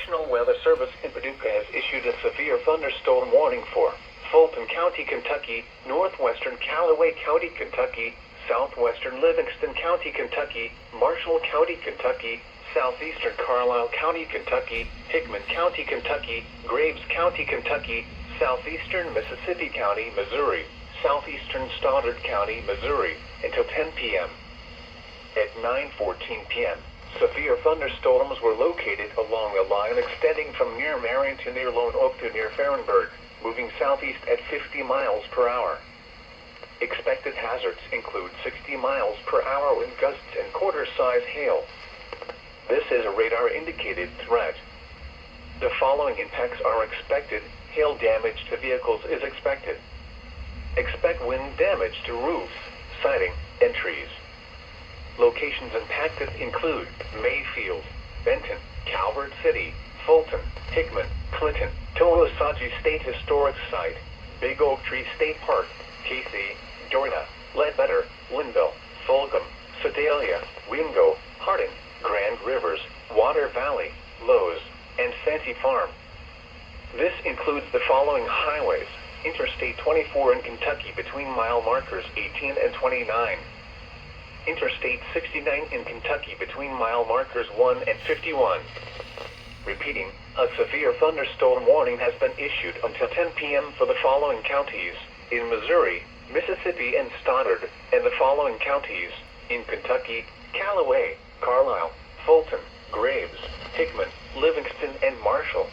National Weather Service in Paducah has issued a severe thunderstorm warning for Fulton County, Kentucky, northwestern Callaway County, Kentucky, southwestern Livingston County, Kentucky, Marshall County, Kentucky, southeastern Carlisle County, Kentucky, Hickman County, Kentucky, Graves County, Kentucky, southeastern Mississippi County, Missouri, southeastern Stoddard County, Missouri, until 10 p.m. At 9:14 p.m., severe thunderstorms were located along a line extending from near Marion to near Lone Oak to near Farrenburg, moving southeast at 50 miles per hour. Expected hazards include 60 miles per hour wind gusts and quarter-size hail. This is a radar-indicated threat. The following impacts are expected. Hail damage to vehicles is expected. Expect wind damage to roofs, siding, and trees. Locations impacted include Mayfield, Benton, Calvert City, Fulton, Hickman, Clinton, Tohosaji State Historic Site, Big Oak Tree State Park, Casey, Dorna, Ledbetter, Linville, Fulgham, Sedalia, Wingo, Harding, Grand Rivers, Water Valley, Lowe's, and Santee Farm. This includes the following highways: Interstate 24 in Kentucky between mile markers 18 and 29. Interstate 69 in Kentucky between mile markers 1 and 51. Repeating, a severe thunderstorm warning has been issued until 10 p.m. for the following counties: in Missouri, Mississippi, and Stoddard, and the following counties: in Kentucky, Callaway, Carlisle, Fulton, Graves, Hickman, Livingston, and Marshall.